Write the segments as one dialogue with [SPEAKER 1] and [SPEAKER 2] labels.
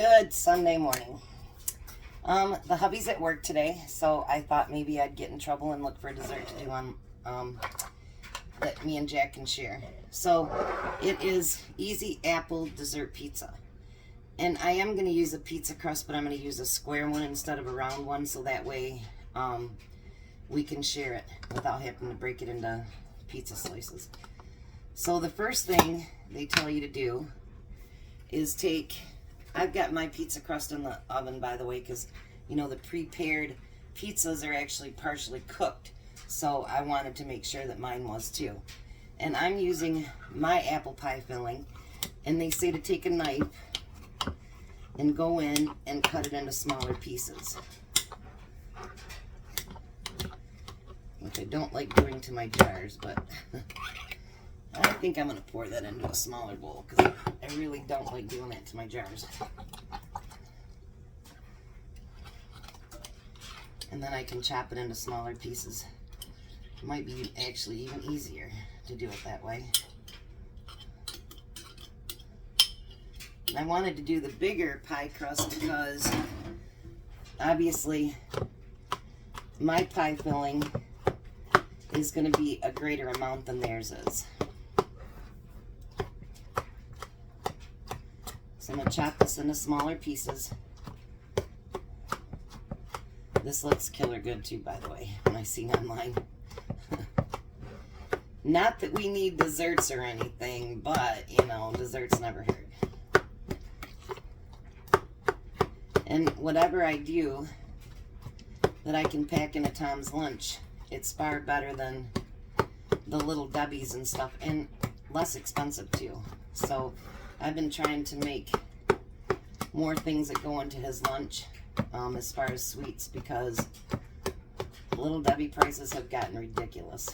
[SPEAKER 1] Good Sunday morning. The hubby's at work today, so I thought maybe I'd get in trouble and look for a dessert to do on that me and Jack can share. So it is easy apple dessert pizza. And I am going to use a pizza crust, but I'm going to use a square one instead of a round one, so that way we can share it without having to break it into pizza slices. So the first thing they tell you to do is I've got my pizza crust in the oven, by the way, because, you know, the prepared pizzas are actually partially cooked. So I wanted to make sure that mine was too. And I'm using my apple pie filling. And they say to take a knife and go in and cut it into smaller pieces, which I don't like doing to my jars, but I think I'm going to pour that into a smaller bowl because I really don't like doing that to my jars. And then I can chop it into smaller pieces. It might be actually even easier to do it that way. And I wanted to do the bigger pie crust because obviously my pie filling is going to be a greater amount than theirs is. So I'm going to chop this into smaller pieces. This looks killer good too, by the way, when I seen online. Not that we need desserts or anything, but, you know, desserts never hurt. And whatever I do that I can pack into Tom's lunch, it's far better than the Little Debbie's and stuff, and less expensive too. So I've been trying to make more things that go into his lunch as far as sweets, because Little Debbie prices have gotten ridiculous.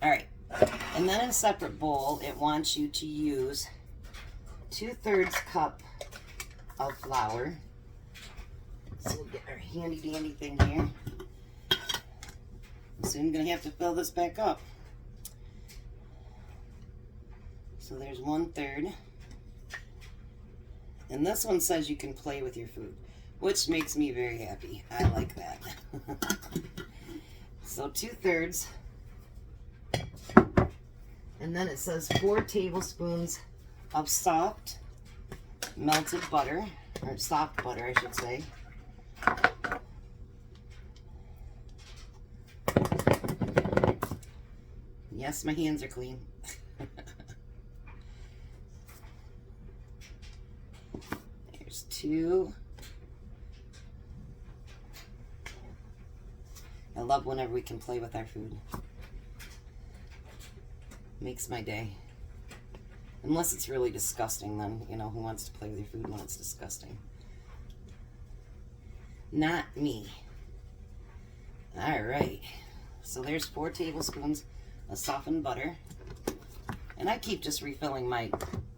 [SPEAKER 1] Alright, and then in a separate bowl, it wants you to use 2/3 cup of flour. So we'll get our handy dandy thing here. So I'm going to have to fill this back up. So there's 1/3. And this one says you can play with your food, which makes me very happy. I like that. So 2/3. And then it says 4 tablespoons of soft melted butter, or soft butter, I should say. Yes, my hands are clean. There's 2. I love whenever we can play with our food. Makes my day. Unless it's really disgusting, then, you know, who wants to play with your food when it's disgusting? Not me. Alright. So there's 4 tablespoons of softened butter. And I keep just refilling my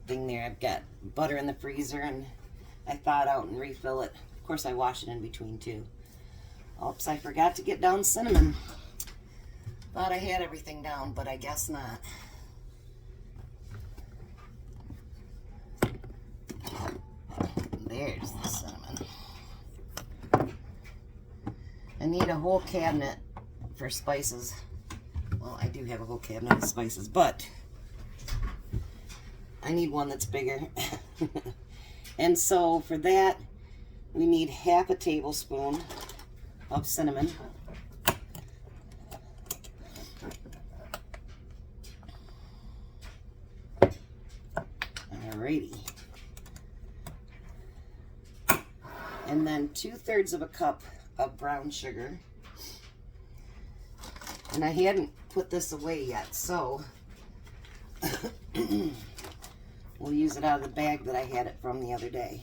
[SPEAKER 1] thing there. I've got butter in the freezer, and I thaw it out and refill it. Of course, I wash it in between too. Oops, I forgot to get down cinnamon. Thought I had everything down, but I guess not. There's the cinnamon. I need a whole cabinet for spices. Well, I do have a whole cabinet of spices, but I need one that's bigger. And so for that, we need 1/2 tablespoon of cinnamon. Alrighty. And then 2/3 cup of brown sugar. And I hadn't put this away yet, so we'll use it out of the bag that I had it from the other day.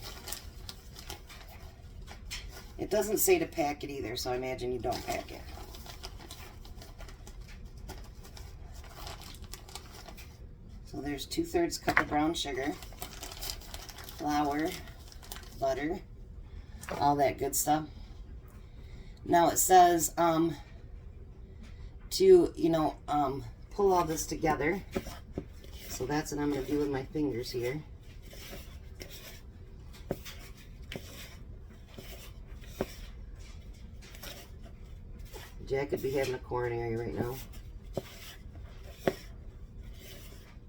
[SPEAKER 1] It doesn't say to pack it either, so I imagine you don't pack it. So there's 2/3 cup of brown sugar, flour, butter, all that good stuff. Now it says to, you know, pull all this together. So that's what I'm going to do with my fingers here. Jack could be having a coronary right now.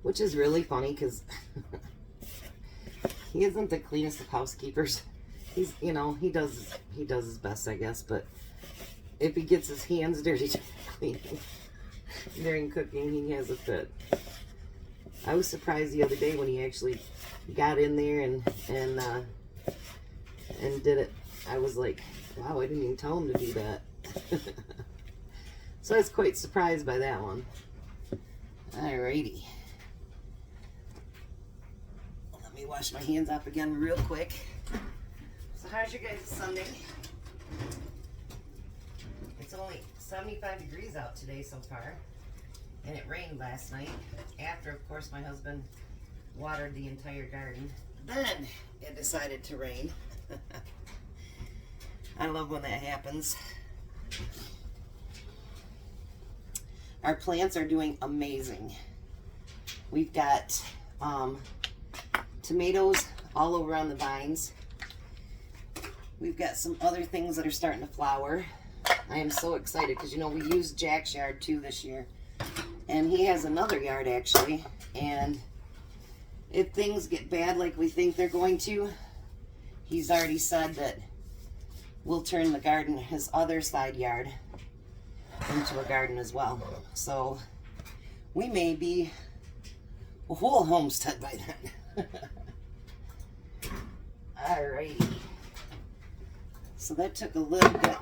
[SPEAKER 1] Which is really funny because he isn't the cleanest of housekeepers. He's, you know, he does his best, I guess, but if he gets his hands dirty cleaning during cooking, he has a fit. I was surprised the other day when he actually got in there and did it. I was like, wow, I didn't even tell him to do that. So I was quite surprised by that one. Alrighty. Let me wash my hands off again real quick. So how's your guys' Sunday? It's only 75 degrees out today so far. And it rained last night. After, of course, my husband watered the entire garden. Then it decided to rain. I love when that happens. Our plants are doing amazing. We've got tomatoes all over on the vines. We've got some other things that are starting to flower. I am so excited because, you know, we used Jack's yard too this year. And he has another yard actually. And if things get bad like we think they're going to, he's already said that we'll turn the garden, his other side yard, into a garden as well. So we may be a whole homestead by then. Alrighty. So that took a little bit.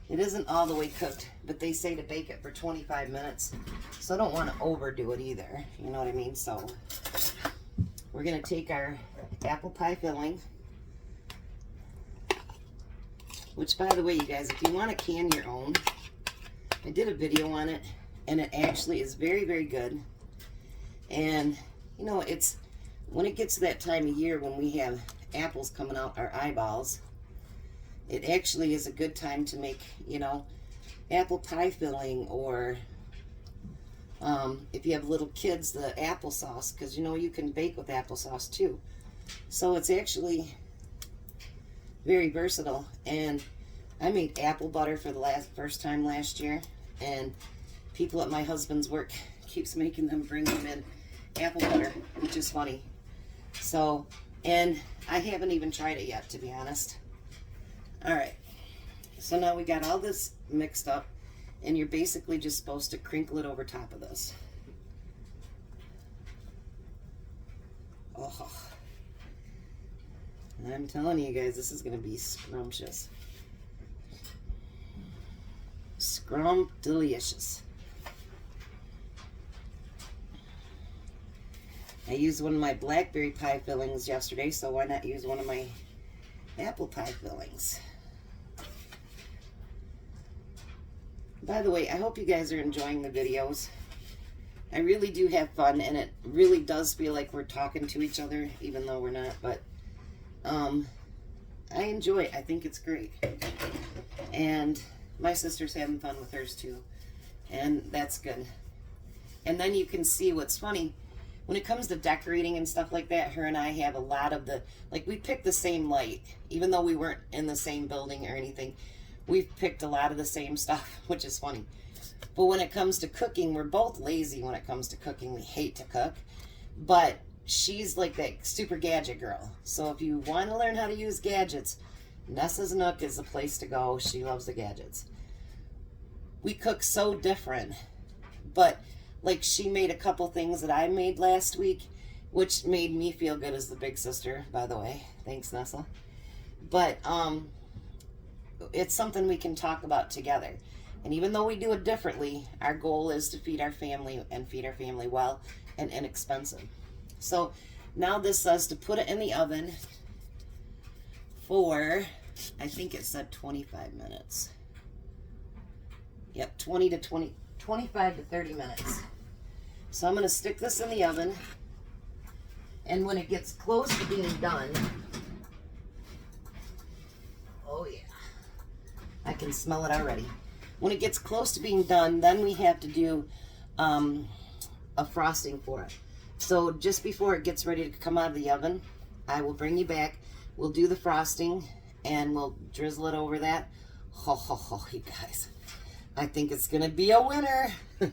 [SPEAKER 1] It isn't all the way cooked, but they say to bake it for 25 minutes. So I don't want to overdo it either. You know what I mean? So we're going to take our apple pie filling. Which, by the way, you guys, if you want to can your own, I did a video on it, and it actually is very, very good. And, you know, it's when it gets to that time of year when we have apples coming out our eyeballs, it actually is a good time to make, you know, apple pie filling, or if you have little kids, the applesauce, because, you know, you can bake with applesauce too. So it's actually very versatile. And I made apple butter for the first time last year, and people at my husband's work keeps making them bring them in apple butter, which is funny. So, and I haven't even tried it yet, to be honest. All right, so now we got all this mixed up, and you're basically just supposed to crinkle it over top of this. Oh, I'm telling you guys, this is going to be scrumptious. Scrumpdelicious. I used one of my blackberry pie fillings yesterday, so why not use one of my apple pie fillings? By the way, I hope you guys are enjoying the videos. I really do have fun, and it really does feel like we're talking to each other, even though we're not, but I enjoy it. I think it's great. And my sister's having fun with hers too, and that's good. And then you can see what's funny. When it comes to decorating and stuff like that, her and I have a lot of the, like, we picked the same light, even though we weren't in the same building or anything. We've picked a lot of the same stuff, which is funny. But when it comes to cooking, we're both lazy when it comes to cooking. We hate to cook. But she's like that super gadget girl. So if you want to learn how to use gadgets, Nessa's Nook is the place to go. She loves the gadgets. We cook so different. But like, she made a couple things that I made last week, which made me feel good as the big sister, by the way. Thanks, Nessa. But it's something we can talk about together. And even though we do it differently, our goal is to feed our family, and feed our family well and inexpensive. So now this says to put it in the oven for, I think it said 25 minutes. Yep, 25 to 30 minutes. So I'm going to stick this in the oven, and when it gets close to being done, oh yeah, I can smell it already. When it gets close to being done, then we have to do a frosting for it. So just before it gets ready to come out of the oven, I will bring you back. We'll do the frosting, and we'll drizzle it over that. Ho, ho, ho, you guys. I think it's going to be a winner. All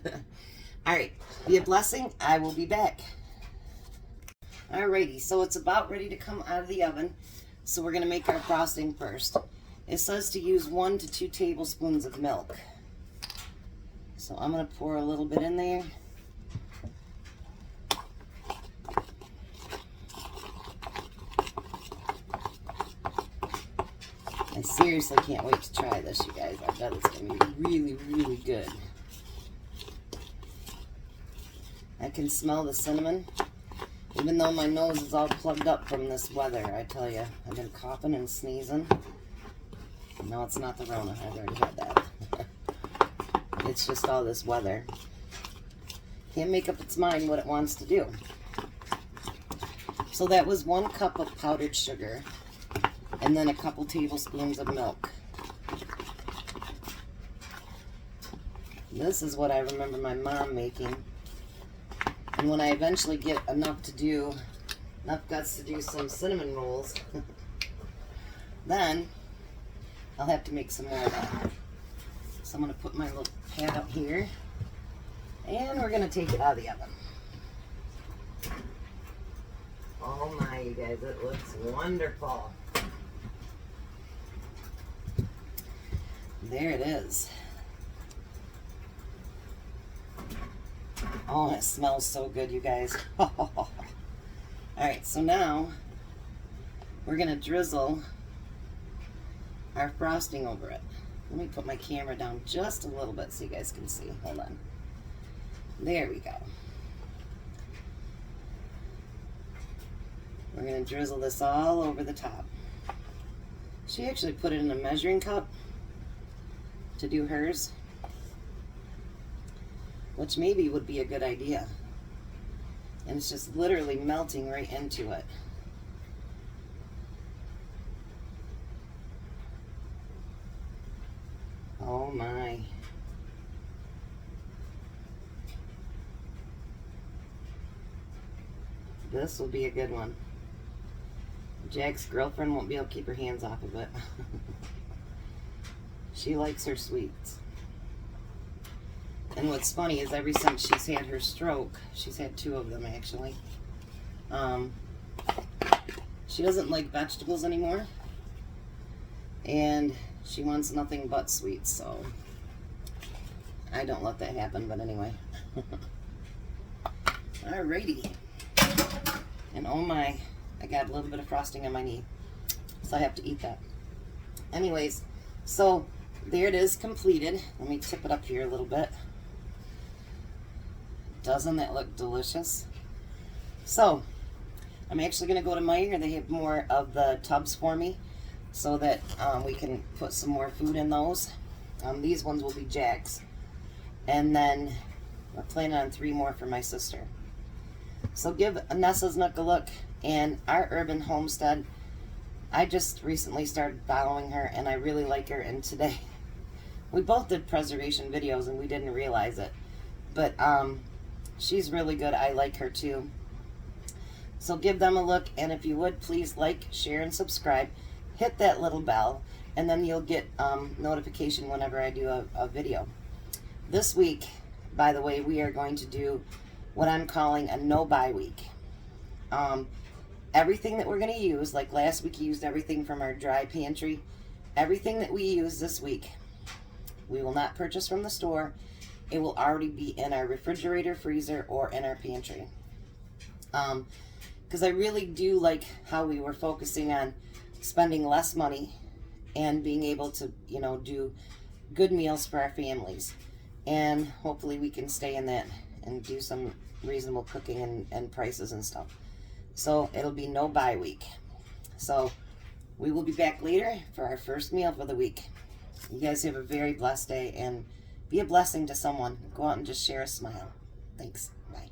[SPEAKER 1] right, be a blessing. I will be back. Alrighty, so it's about ready to come out of the oven. So we're going to make our frosting first. It says to use 1 to 2 tablespoons of milk. So I'm going to pour a little bit in there. I seriously can't wait to try this, you guys. I bet it's going to be really, really good. I can smell the cinnamon. Even though my nose is all plugged up from this weather, I tell you, I've been coughing and sneezing. No, it's not the Rona. I've already had that. It's just all this weather. Can't make up its mind what it wants to do. So that was 1 cup of powdered sugar, and then a couple tablespoons of milk. This is what I remember my mom making. And when I eventually get enough guts to do some cinnamon rolls, then I'll have to make some more of that. So I'm going to put my little pad up here, and we're going to take it out of the oven. Oh my, you guys, it looks wonderful. There it is. Oh, it smells so good, you guys. All right, so now we're going to drizzle our frosting over it. Let me put my camera down just a little bit so you guys can see. Hold on. There we go. We're going to drizzle this all over the top. She actually put it in a measuring cup to do hers, which maybe would be a good idea. And it's just literally melting right into it. Oh my. This will be a good one. Jack's girlfriend won't be able to keep her hands off of it. She likes her sweets. And what's funny is ever since she's had her stroke, she's had 2 of them actually, she doesn't like vegetables anymore. And she wants nothing but sweets, so I don't let that happen, but anyway. Alrighty. And oh my, I got a little bit of frosting on my knee, so I have to eat that. Anyways, so there it is completed. Let me tip it up here a little bit. Doesn't that look delicious? So I'm actually going to go to Meijer. They have more of the tubs for me so that we can put some more food in those. These ones will be Jack's. And then we're planning on 3 more for my sister. So give Nessa's Nook a look. And our Urban Homestead, I just recently started following her and I really like her. And today, we both did preservation videos and we didn't realize it. But she's really good. I like her too. So give them a look, and if you would, please like, share, and subscribe. Hit that little bell, and then you'll get notification whenever I do a video. This week, by the way, we are going to do what I'm calling a no-buy week. Everything that we're going to use, like last week we used everything from our dry pantry, everything that we use this week, we will not purchase from the store. It will already be in our refrigerator, freezer, or in our pantry. Because I really do like how we were focusing on spending less money and being able to, you know, do good meals for our families. And hopefully we can stay in that and do some reasonable cooking and prices and stuff. So it'll be no buy week. So we will be back later for our first meal for the week. You guys have a very blessed day and be a blessing to someone. Go out and just share a smile. Thanks. Bye.